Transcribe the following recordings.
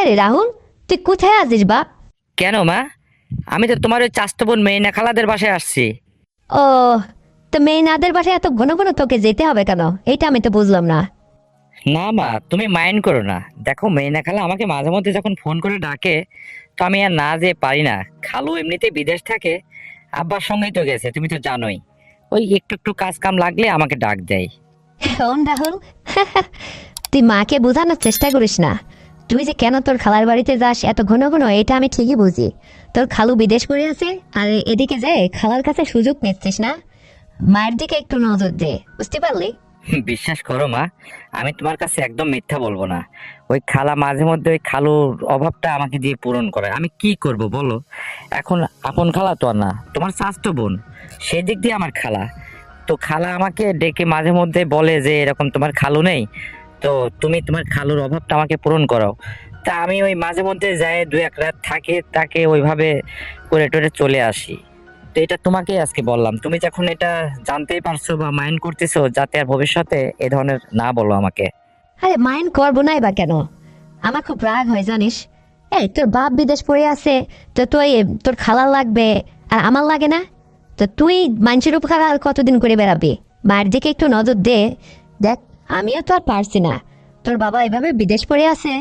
রে রাহুল, তুই কোথায় আছিস বাপ? কেন মা? আমি তো তোমার ওই চাস্তো বোন মেয়েনা খালাদের বাসায় আসছি। ও, তো মেয়েনাদের বাসায় এত ঘন ঘন তোকে যেতে হবে কেন? এইটা আমি তো বুঝলাম না। না মা, তুমি মাইন্ড করো না। দেখো, মেয়েনা খালা আমাকে মাঝে মধ্যে যখন ফোন করে ডাকে, তো আমি আর না যেয়ে পারি না। খালু এমনিতেই বিদেশ থাকে, আব্বার সঙ্গেই তো গেছে, তুমি তো জানোই। ওই একটু একটু কাজ কাম লাগলে আমাকে ডাক দেয়। শোন রাহুল, তুই মাকে বোঝানোর চেষ্টা করিস না। তুই যে কেন তোর খালার বাড়িতে যাস এত ঘন ঘন, এটা আমি ঠিকই বুঝি। তোর খালু বিদেশ করে আছে, আর এদিকে যে খালার কাছে সুযোগ নিচ্ছিস না। মায়ের দিকে একটু নজর দে, বুঝতে পারলি? বিশ্বাস করো মা, আমি তোমার কাছে একদম মিথ্যা বলবো না। ওই খালা মাঝে মধ্যে ওই খালুর অভাবটা আমাকে দিয়ে পূরণ করে। আমি কি করব বলো? এখন আপন খালা তো আর না, তোমার চাচাতো বোন, সেই দিক দিয়ে আমার খালা। তো খালা আমাকে ডেকে মাঝে মধ্যে বলে যে এরকম তোমার খালু নেই, তো তুমি তোমার খালুর অভাবটা আমাকে পূরণ করো। তা আমি ওই মাঝে মধ্যে যাই, দু এক রাত থাকে তাকে ওইভাবে করে টোরে চলে আসি। তো এটা তোমাকে আজকে বললাম, তুমি যখন এটা জানতেই পারছো বা মাইন্ড করতেছো, যাতে আর ভবিষ্যতে এ ধরনের না বলো আমাকে। আরে মাইন্ড করবো নাই বা কেন? আমার খুব রাগ হয় জানিস। এই তোর বাপ বিদেশ পড়ে আছে, তো তুই তোর খালা লাগবে আর আমার লাগে না? তো তুই মানুষের উপকার আর কতদিন করে বেড়াবি? মায়ের দিকে একটু নজর দে। দেখ, আমিও তো আর পারছি না। তোর বাবা এভাবে বিদেশ পড়ে আছে,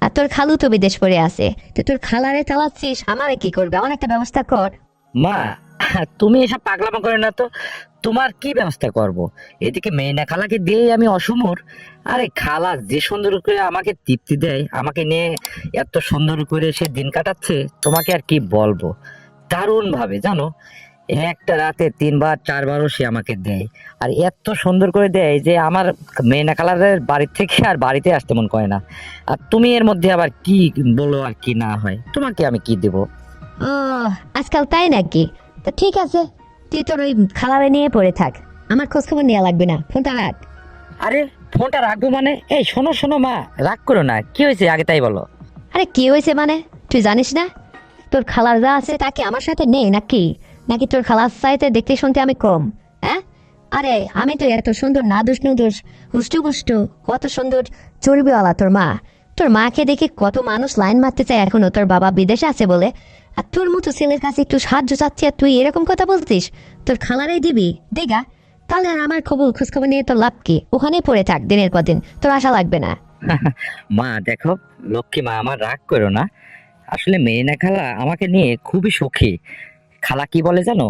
আর তোর খালু তো বিদেশ পড়ে আছে। তো তোর খালারে চালাচ্ছিস, আমারে কি করবে? আমার একটা ব্যবস্থা কর। মা, তুমি এসব পাগলামো করে না তো। তোমার কি ব্যবস্থা করব? এদিকে মেয়েনা খালাকে দিয়েই আমি অসমর। আরে খালা যে সুন্দর করে আমাকে তৃপ্তি দেয়, আমাকে নিয়ে এত সুন্দর করে সে দিন কাটাচ্ছে, তোমাকে আর কি বলবো। দারুণ ভাবে জানো, একটা রাতে 3 বার 4বারও সে আমাকে দেয়। আর এত সুন্দর করে দেয় যে আমার মেয়েনা খালাদের বাড়ির থেকে আর বাড়িতে আসতে মন করে না। আর তুমি এর মধ্যে আবার কি বলো আর কি না হয়, তোমাকে আমি কি দেবো? ও, আজকাল তাই নাকি? তো ঠিক আছে, তুই তোর ওই খালারে নিয়ে পড়ে থাক। আমার খোঁজ খবর নেওয়া লাগবে না, ফোনটা রাখ। আরে, ফোনটা রাখবো মানে? এই শোনো শোনো মা, রাগ করো না, কি হয়েছে আগে তাই বলো। আরে কি হয়েছে মানে? তুই জানিস না তোর খালার যা আছে তাকে আমার সাথে নেই নাকি? নাকি তোর খালার চাইতে দেখতে শুনতে আমি কম? হ্যাঁ, আরে আমি তো এত সুন্দর নাদুস নুদুস, হুষ্টু পুষ্টু, কত সুন্দর চর্বিওয়ালা তোর মা। তোর মাকে দেখে কত মানুষ লাইন মারতে চায় এখনো, তোর বাবা বিদেশে আছে বলে। আর তোর মতো ছেলের কাছে একটু সাহায্য চাচ্ছি, আর তুই এরকম কথা বলছিস? তোর খালারাই দিবি দেগা? তাহলে আর আমার খোঁজ খবর নিয়ে তোর লাভ কি? ওখানেই পড়ে থাক দিনের পর দিন, তোর আশা লাগবে না। মা দেখো, লক্ষ্মী মা, আমার রাগ করো না। আসলে মেয়েনা খালা আমাকে নিয়ে খুবই সুখী। খালা কি বলে জানো?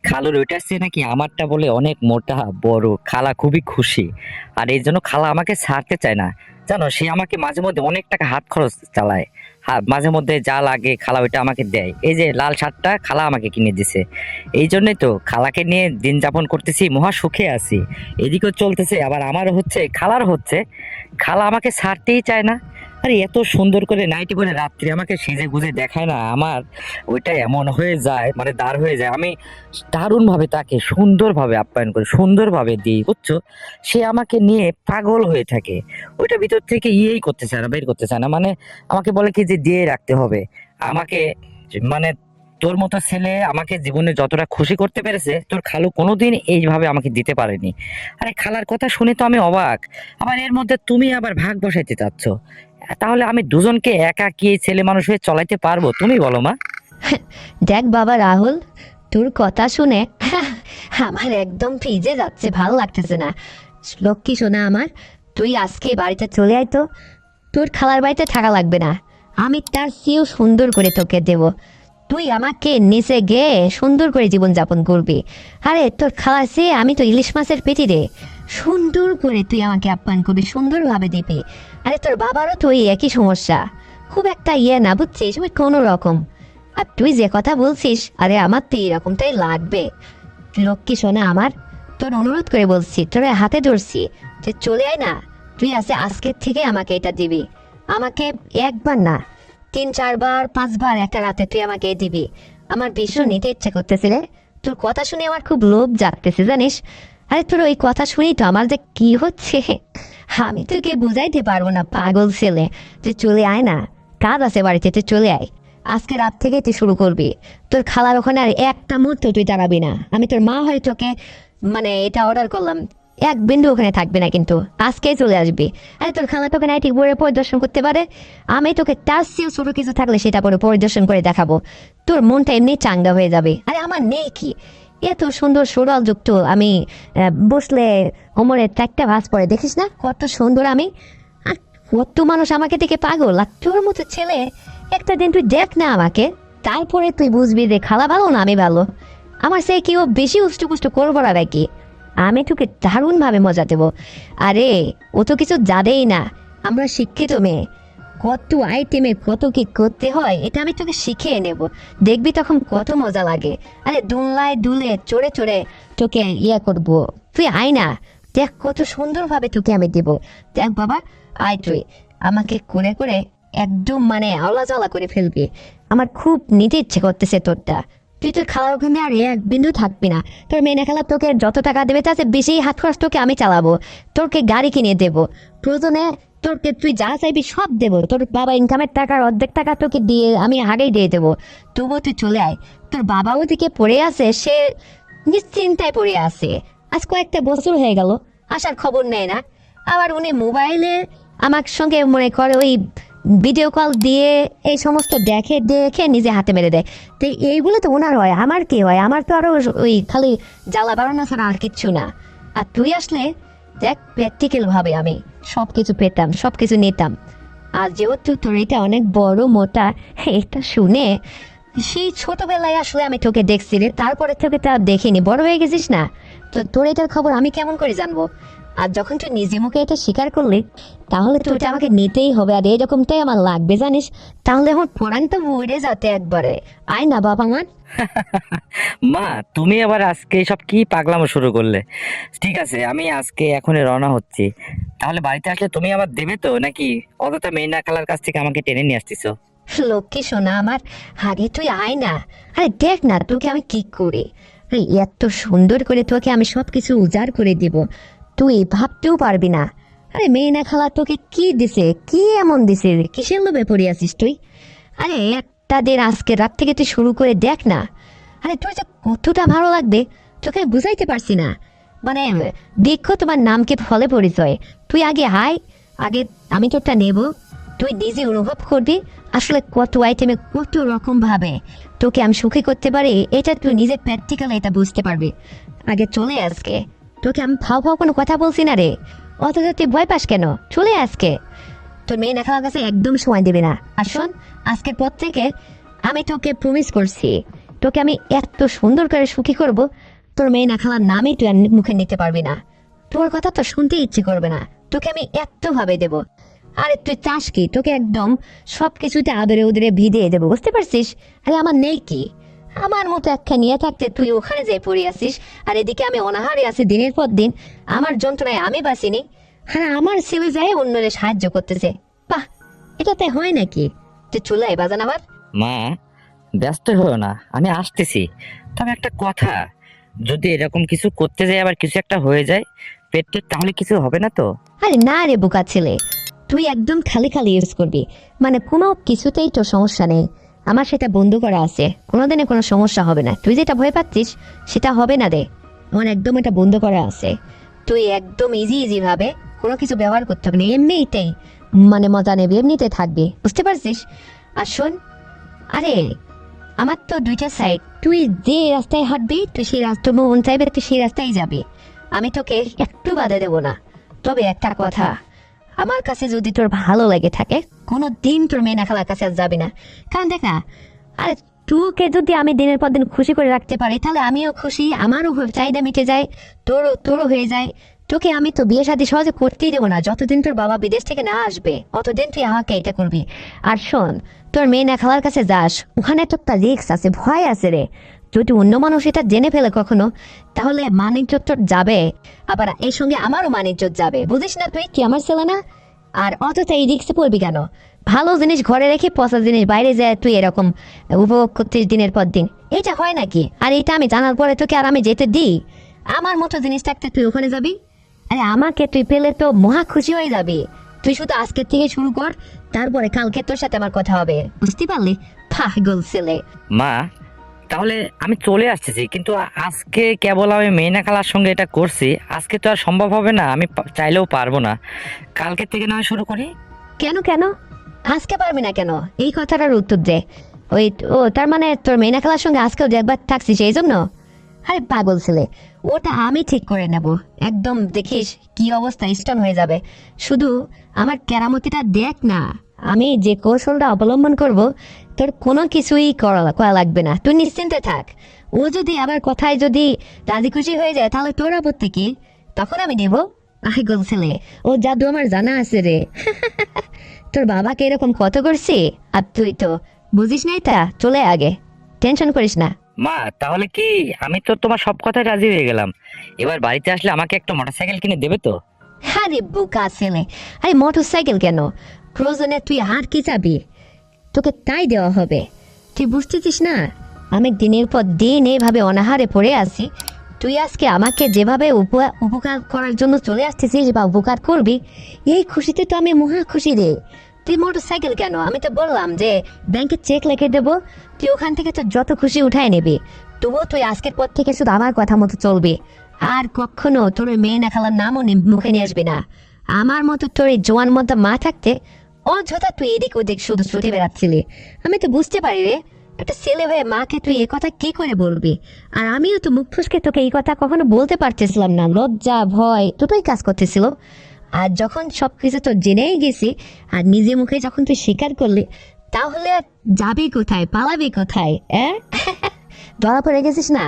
খালুর ওইটা সে নাকি আমারটা বলে অনেক মোটা বড়। খালা খুবই খুশি, আর এই জন্য খালা আমাকে ছাড়তে চায় না। জানো, সে আমাকে মাঝে মধ্যে অনেক টাকা হাত খরচ চালায়। মাঝে মধ্যে যা লাগে খালা ওইটা আমাকে দেয়। এই যে লাল শার্টটা খালা আমাকে কিনে দিছে। এই জন্যই তো খালাকে নিয়ে দিন যাপন করতেছি, মহা সুখে আছি। এদিকেও চলতেছে, আবার আমারও হচ্ছে, খালার হচ্ছে। খালা আমাকে ছাড়তেই চায় না। আরে এত সুন্দর করে নাইটি পরে রাত্রি আমাকে সেজে গুজে দেখায় না, আমার ওইটা এমন হয়ে যায়, মানে দাঁড় হয়ে যায়। আমি দারুণ ভাবে তাকে সুন্দরভাবে আপ্যায়ন করি, সুন্দরভাবে দিই, বুঝছো? সে আমাকে নিয়ে পাগল হয়ে থাকে। ওইটা ভিতর থেকে ইয়েই করতে চায় না, বের করতে চায় না। মানে আমাকে বলে কি যে দিয়ে রাখতে হবে আমাকে। মানে তোর মতো ছেলে আমাকে জীবনে যতটা খুশি করতে পেরেছে, তোর খালু কোনোদিন এইভাবে আমাকে দিতে পারেনি। আরে খালার কথা শুনে তো আমি অবাক। আবার এর মধ্যে তুমি আবার ভাগ বসাইতে চাচ্ছ। তাহলে আমি দুজনকে একা কি ছেলে মানুষ হয়ে চলাইতে পারবো? তুমি বলো মা। দেখ বাবা রাহুল, তোর কথা শুনে আমার একদম ভিজে যাচ্ছে, ভালো লাগতেছে না। লক্ষ্মী শোনা আমার, তুই আজকে বাড়িতে চলে আয় তো। তোর খালার বাড়িতে থাকা লাগবে না, আমি তার চেয়েও সুন্দর করে তোকে দেব। তুই আমাকে নিচে গিয়ে সুন্দর করে জীবনযাপন করবি। আরে তোর খালার চেয়ে আমি তো ইলিশ মাছের পেটি রে। সুন্দর করে তুই আমাকে আপ্যায়ন করবি, সুন্দরভাবে দিবি। আরে তোর বাবারও তো ওই একই সমস্যা, খুব একটা ইয়ে না বুঝছিস, ওই কোনো রকম। আর তুই যে কথা বলছিস, আরে আমার তো এরকমটাই লাগবে। লক্ষ্মী শোনা আমার, তোর অনুরোধ করে বলছি, তোর হাতে ধরছি, যে চলে আয় না। তুই আজকের থেকে আমাকে এটা দিবি। আমাকে একবার না, 3 4 বার 5 বার একটা রাতে তুই আমাকে দিবি। আমার ভীষণ নিতে ইচ্ছে করতেছে রে। তোর কথা শুনে আমার খুব লোভ জাগতেছে জানিস। আরে তোর ওই কথা শুনেই তো আমার যে কি হচ্ছে, আমি তোকে বুঝাইতে পারবো না পাগল ছেলে। তুই চলে আয় না, কাজ আছে বাড়িতে, তুই চলে আয়। আজকে রাত থেকে তুই শুরু করবি। তোর খালার ওখানে আর একটা মুহূর্ত তুই দাঁড়াবি না। আমি তোর মা হয়ে তোকে মানে এটা অর্ডার করলাম, এক বিন্দু ওখানে থাকবে না, কিন্তু আজকেই চলে আসবি। আরে তোর খালা তোকে নাইটি পরে পরিদর্শন করতে পারে, আমি তোকে তার চেয়েও ছোট কিছু থাকলে সেটা পরে পরিদর্শন করে দেখাবো, তোর মনটা এমনি চাঙ্গা হয়ে যাবে। আরে আমার নেই কি এত সুন্দর সরল যুক্ত, আমি বসলে ওমরের একটা ভাঁজ পরে, দেখিস না কত সুন্দর আমি। আর কত মানুষ আমাকে দেখে পাগল, আর তোর মতো ছেলে একটা দিন তুই দেখ না আমাকে, তারপরে তুই বুঝবি যে খালা ভালো না আমি ভালো। আমার সে কেউ বেশি উষ্টপুষ্ট করবো না নাকি, আমি তোকে দারুণভাবে মজা দেবো। আরে ও তো কিছু জানেই না, আমরা শিক্ষিত মেয়ে, কত আইটেমে কত কি করতে হয় এটা আমি তোকে শিখিয়ে নেব, দেখবি তখন কত মজা লাগে। আরে দুলনায় দুলে চড়ে চড়ে তোকে করবো, তুই আয় না, দেখ কত সুন্দরভাবে তোকে আমি দেব। দেখ বাবা, আয় তুই আমাকে করে করে একদম আওলা জ্বালা করে ফেলবি, আমার খুব নিতে ইচ্ছে করতেছে তোরটা। তুই তোর খালার ওখানে আর এক বিন্দু থাকবি না, তোর মেয়ে খালা তোকে যত টাকা দেবে তাতে বেশি হাত খরচ তোকে আমি চালাবো, তোকে গাড়ি কিনে দেবো, প্রয়োজনে তোকে তুই যা চাইবি সব দেবো, তোর বাবা ইনকামের টাকার অর্ধেক টাকা তোকে দিয়ে আমি আগেই দিয়ে দেবো। তবুও তুই চলে আয়, তোর বাবা ওদিকে পড়ে আছে, সে নিশ্চিন্তায় পড়ে আছে, আজ কয়েকটা বছর হয়ে গেল আসার খবর নেয় না। আবার উনি মোবাইলে আমার সঙ্গে মনে করে ওই ভিডিও কল দিয়ে এই সমস্ত দেখে দেখে নিজে হাতে মেরে দেয়। তো এইগুলো তো ওনার হয়, আমার কি হয়? আমার তো আরো ওই খালি জ্বালা বাড়ানো ছাড়া আর কিচ্ছু না। আর তুই আসলে দেখ প্র্যাকটিক্যাল ভাবে আমি সব কিছু পেতাম, সব কিছু নিতাম। আর যেহেতু তোর এটা অনেক বড় মোটা, এটা শুনে সেই ছোটবেলায় আসলে আমি তোকে দেখছি রে, তারপরে তোকে তা দেখিনি, বড় হয়ে গেছিস না, তো তোর এটার খবর আমি কেমন করে জানবো? আর যখন তুই নিজে মুখে এটা স্বীকার করলি, তাহলে তো এটা আমাকে নিতেই হবে, আর এরকমটাই আমার লাগবে জানিস, তাহলে আমার পড়ান তো মরে যাতে একবারে। আয় না বাবা আমার। মা, তুমি আবার আজকে সব কি পাগলামো শুরু করলে? ঠিক আছে, আমি আজকে এখনই রওনা হচ্ছি। তাহলে বাড়িতে আসলে তুমি আবার দেবে তো, নাকি অযথা মেয়েনা খালার কাছ থেকে আমাকে টেনে নিয়ে আসতেছো? লক্ষ্মী সোনা আমার, আরে তুই আয় না, আরে দেখ না তোকে আমি কি করি, আরে এত সুন্দর করে তোকে আমি সব কিছু উজাড় করে দিব, তুই ভাবতেও পারবি না। আরে মেয়ে খালা তোকে কি দিছে, কি এমন দিছে, কিসের লোভে পড়ে আছিস তুই? আরে একটা দিন আজকে রাত থেকে তুই শুরু করে দেখ না, আরে তুই যে কতটা ভালো লাগবে তোকে বুঝাইতে পারছি না। দেখো তোমার নামকে ফলে পরিচয়, তুই আগে আয়, আগে আমি তোরটা নেব, তুই নিজে অনুভব করবি আসলে কত আইটেমে কত রকম ভাবে তোকে আমি সুখী করতে পারি, এটা তুই নিজে প্র্যাকটিক্যাল এটা বুঝতে পারবি। আগে চলে আজকে, তোকে আমি ফাও ফাও কোনো কথা বলছি না রে, অথচ তুই ভয় পাস কেন? চলে আজকে, তোর মেয়ে খাওয়ার কাছে একদম সময় দেবে না। আর শোন, আজকের পর থেকে আমি তোকে প্রমিস করছি, তোকে আমি এত সুন্দর করে সুখী করব, তোর মেয়ে না খাওয়ার নামে তুই আর মুখে নিতে পারবি না, তোর কথা তো শুনতে ইচ্ছে করবে না, তোকে আমি এত ভাবে দেবো। আরে তুই চাস কি, তোকে একদম সবকিছুতে আদরে উদরে ভিদিয়ে দেবো, বুঝতে পারছিস? আরে আমার নেই কি, আমার মতো একটা নিয়ে থাকতে তুই ওখানে যেয়ে পড়ে আসিস, আর এদিকে আমি অনাহারে আছি দিনের পর দিন, আমার যন্ত্রণায় আমি বাঁচিনি, হ্যাঁ আমার ছেলে যায় অন্যরে সাহায্য করতেছে, বাহ এটাতে হয় নাকি? তুই চলে আয় বাজান আবার। মা, ব্যস্ত হও না, আমি আসতেছি। তবে একটা কথা, যদি এরকম কিছু করতে যাই আবার কিছু একটা হয়ে যায় পেটে, তাহলে কিছু হবে না তো? আরে না রে বোকা ছেলে, তুই একদম খালি খালি ইউজ করবি, কোনো কিছুতেই তো সমস্যা নেই, আমার সেটা বন্ধ করা আছে, কোনোদিনে কোনো সমস্যা হবে না, তুই যেটা ভয় পাচ্ছিস সেটা হবে না রে, আমার একদম এটা বন্ধ করা আছে, তুই একদম ইজি ইজি ভাবে কোনো কিছু ব্যবহার করতে হবে না, এমনিতেই মজা নেবি, এমনিতে থাকবি, বুঝতে পারছিস? আর শোন, আরে আমার তো দুইটা সাইড, তুই যে রাস্তায় হাঁটবি তুই সেই রাস্তা মন চাইবে তুই সেই রাস্তায় যাবি, আমি তোকে একটু বাধা দেবো না। তবে একটা কথা, আমার কাছে যদি তোর ভালো লেগে থাকে কোনো দিন তোর মেয়ে না খালার কাছে আর যাবি না, কারণ দেখ না, আরে তোকে যদি আমি দিনের পর দিন খুশি করে রাখতে পারি তাহলে আমিও খুশি, আমারও চাহিদা মিটে যায়, তোরও হয়ে যায়, তোকে আমি তো বিয়ে শাদী সহজে করতেই দেবো না, যতদিন তোর বাবা বিদেশ থেকে না আসবে অতদিন তুই আমাকে এটা করবি। আর শোন, তোর মেয়ে না খালার কাছে যাস, ওখানে তো একটা রিস্ক আছে, ভয় আছে রে, যদি অন্য মানুষ এটা জেনে ফেলে কখনো তাহলে মানিজ্য তোর যাবে, আবার এই সঙ্গে আমারও মানিজ্য যাবে, বুঝিস না তুই কি আমার ছেলে না? আর অতটা এই রিক্সে পড়বি কেন? ভালো জিনিস ঘরে রেখে পচা জিনিস বাইরে যায় তুই এরকম উপভোগ করছিস দিনের পর দিন, এটা হয় নাকি? আর এটা আমি জানার পরে তোকে আর আমি যেতে দিই? আমার মতো জিনিস থাকতে তুই ওখানে যাবি? আরে আমাকে তুই পেলে তো মহা খুশি হয়ে যাবি, তুই শুধু আজকের থেকে শুরু কর, তারপরে কালকে তোর সাথে আমার কথা হবে, বুঝতে পারলি? পাগল ছেলে। মা, তাহলে আমি চলে আসতেছি, কিন্তু আজকে কেবল আমি মেয়েনা খালার সঙ্গে এটা করছি, আজকে তো আর সম্ভব হবে না, আমি চাইলেও পারবো না। কালকে থেকে না হয় শুরু করি। কেন কেন আজকে পারবি না কেন? এই কথাটার উত্তর দে। ওই, ও তার মানে তোর মেয়েনা খেলার সঙ্গে আজকেও যে একবার থাকছিস এই জন্য? আরে পাগল ছেলে, ওটা আমি ঠিক করে নেব। একদম দেখিস কি অবস্থা, স্টন হয়ে যাবে। শুধু আমার কেরামতিটা দেখ না, আমি যে কৌশলটা অবলম্বন করব, তোর কোনো কিছুই করা লাগবে না, তুই নিশ্চিন্তে থাক। ও যদি আবার কথায় যদি রাজি খুশি হয়ে যায় তাহলে তোর আপত্তি কি? তখন আমি নেব। পাগল ছেলে, ও জাদু আমার জানা আছে রে। তোর বাবাকে এরকম কত করছি, আর তুই তো বুঝিস নাই, তা চলে আগে, টেনশন করিস না। মা, তাহলে কি আমি তো তোমার সব কথায় রাজি হয়ে গেলাম, এবার বাড়িতে আসলে আমাকে একটা মোটরসাইকেল কিনে দেবে তো? আরে বোকা ছেলে, আরে মোটর সাইকেল কেন? প্রয়োজনে তুই আর কি চাবি, তোকে তাই দেওয়া হবে। তুই বুঝতেছিস না, আমি দিনের পর দিন এইভাবে অনাহারে পড়ে আছি, তুই আজকে আমাকে যেভাবে উপকার করার জন্য চলে আসতেছিস বা উপকার করবি, এই খুশিতে তো আমি মহা খুশি রে। তুই মোটর সাইকেল কেন, আমি তো বললাম যে ব্যাংকে চেক লিখে দেবো, তুই ওখান থেকে তো যত খুশি উঠাই নিবি। তবুও তুই আজকের পর থেকে শুধু আমার কথা মতো চলবি, আর কখনো তোর ওই মেয়ে না খেলার নামও মুখে নিয়ে আসবি না। আমার মতো তোর এই জোয়ান মতো মা থাকতে অযথা তুই এদিক ওদিক শুধু ছুটে বেড়াচ্ছিলি। আমি তো বুঝতে পারি রে, একটা ছেলে হয়ে মাকে তুই এ কথা কি করে বলবি? আর আমিও তো মুখ ফুসকে তোকে এই কথা কখনো বলতে পারতেছিলাম না, লজ্জা ভয় দুটোই কাজ করতেছিল। আর যখন সবকিছু তো জেনেই গেছি, আর নিজে মুখে যখন তুই স্বীকার করলি, তাহলে আর যাবি কোথায়, পালাবি কোথায়? ধরা পড়ে গেছিস না?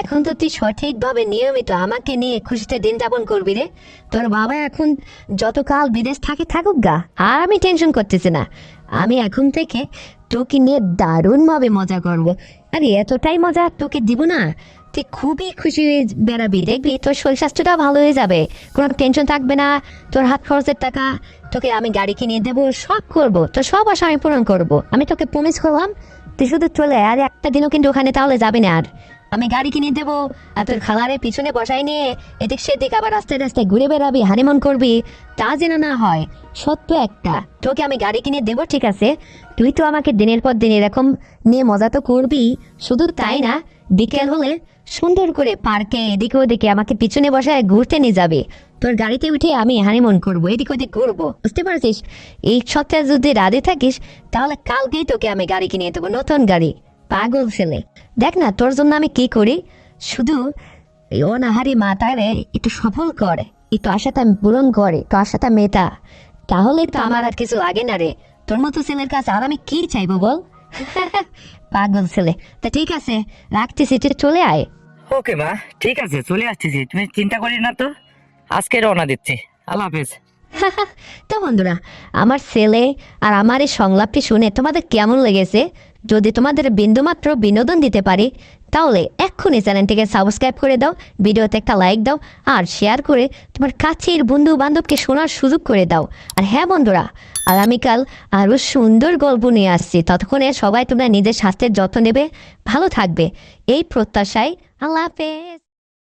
এখন তো তুই সঠিকভাবে নিয়মিত আমাকে নিয়ে খুশিতে দিন যাপন করবি রে। তোর বাবা এখন যতকাল বিদেশ থাকে থাকুক গা, আর আমি টেনশন করতেছি না। আমি এখন থেকে তোকে নিয়ে দারুণভাবে মজা করবো। আরে এতটাই মজা তোকে দিব না, তুই খুবই খুশি হয়ে বেড়াবি, দেখবি তোর শরীর স্বাস্থ্যটা ভালো হয়ে যাবে, কোনো টেনশন থাকবে না। তোর হাত খরচের টাকা তোকে আমি গাড়ি কিনে দেবো, সব করবো, তোর সব আশা আমি পূরণ করবো। আমি তোকে প্রমিস করলাম, তুই শুধু চলে আর একটা দিনও কিন্তু ওখানে তাহলে যাবি না। আর আমি গাড়ি কিনে দেবো, আর তোর খালারের পিছনে বসাই নিয়ে এদিক সেদিক আবার রাস্তায় রাস্তায় ঘুরে বেড়াবি, হানিমুন করবি। তা যেন না হয়, সত্য একটা, তোকে আমি গাড়ি কিনে দেবো, ঠিক আছে? তুই তো আমাকে দিনের পর দিন এরকম নিয়ে মজা তো করবি। শুধু তাই না, বিকেল হলে সুন্দর করে পার্কে এদিকে ওদিকে আমাকে পিছনে বসায় ঘুরতে নিয়ে যাবে। তোর গাড়িতে উঠে আমি হানিমুন করবো, এদিক ওদিক ঘুরবো, বুঝতে পারছিস? এই সপ্তাহে যদি রাধে থাকিস তাহলে কালকেই তোকে আমি গাড়ি কিনে দেবো, নতুন গাড়ি। পাগল ছেলে, দেখ না তোর জন্য আমি কি করি। শুধু এই অনাহারি মাতারে একটু সফল করে, একটু আশাটা পূরণ করে, একটু আশাটা মেটা, তাহলে তো আমার আর কিছু লাগে না রে। তোর মতো ছেলের কাছে আর আমি কি চাইবো বল? পাগল ছেলে, তা ঠিক আছে, রাখতেছি, তুই চলে আয়। ওকে মা, ঠিক আছে, চলে আসতেছি, তুমি চিন্তা করি না তো। আজকে রওনা দিচ্ছি, আল্লাহ হাফেজ। তো বন্ধুরা, আমার ছেলে আর আমার এই সংলাপটি শুনে তোমাদের কেমন লেগেছে? যদি তোমাদের বিন্দুমাত্র বিনোদন দিতে পারি তাহলে এক্ষুনি চ্যানেলটিকে সাবস্ক্রাইব করে দাও, ভিডিওতে একটা লাইক দাও, আর শেয়ার করে তোমার কাছের বন্ধু বান্ধবকে শোনার সুযোগ করে দাও। আর হ্যাঁ বন্ধুরা, আগামীকাল আরও সুন্দর গল্প নিয়ে আসছি, ততক্ষণে সবাই তোমরা নিজের স্বাস্থ্যের যত্ন নেবে, ভালো থাকবে, এই প্রত্যাশায় আল্লাহ হাফেজ।